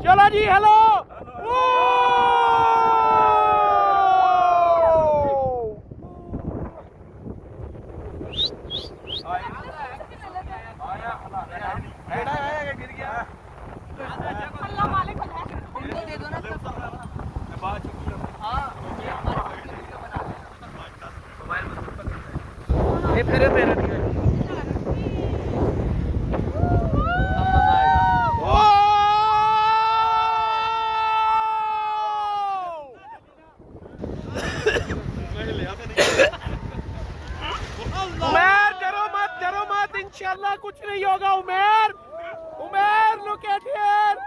चलो जी हेलो इंशाल्लाह कुछ नहीं होगा। उमेर लुक एट हियर।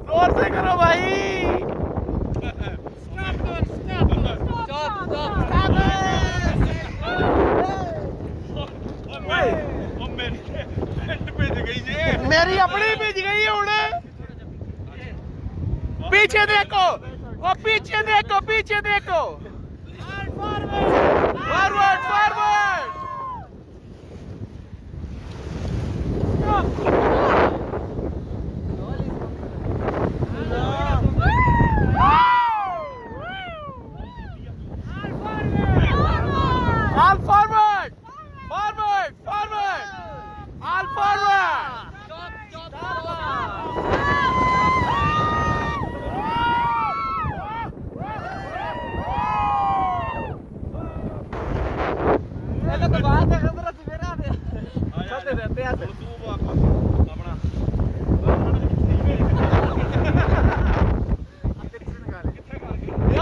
जोर से करो भाई। मेरी अपनी भिज गई हूं। पीछे देखो, वो पीछे देखो, पीछे देखो। Forward forward. All forward! Forward! Forward! All forward! तो बात है खबर से मेरा चलते रहते हैं अपना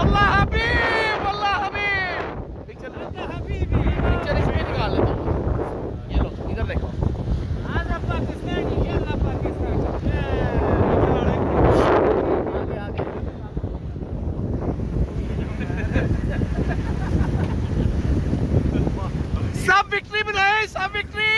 अल्लाह हबीब, अल्लाह हबीब। पिक्चर इसमें निकाल लेता हूँ। ये लो इधर देखो। आजा पाकिस्तानी, यल्ला पाकिस्तान। आगे आगे। सब विक्ट्री बनाए, सब विक्ट्री।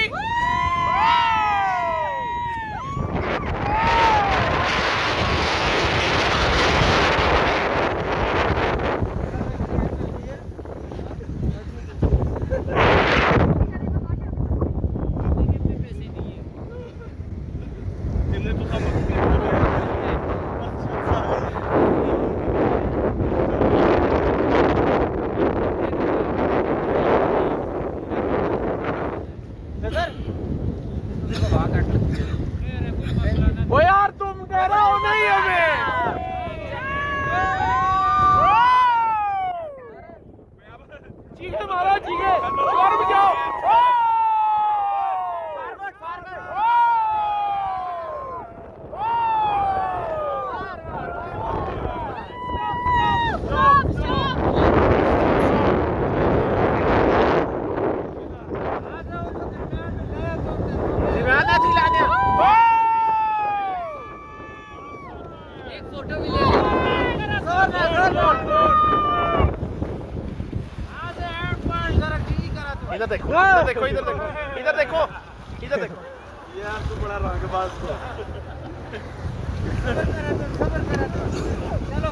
मारो चीखे शोर बजाओ इधर देखो इधर देखो इधर देखो इधर देखो इधर देखो यार तू बड़ा रंगबाज है चलो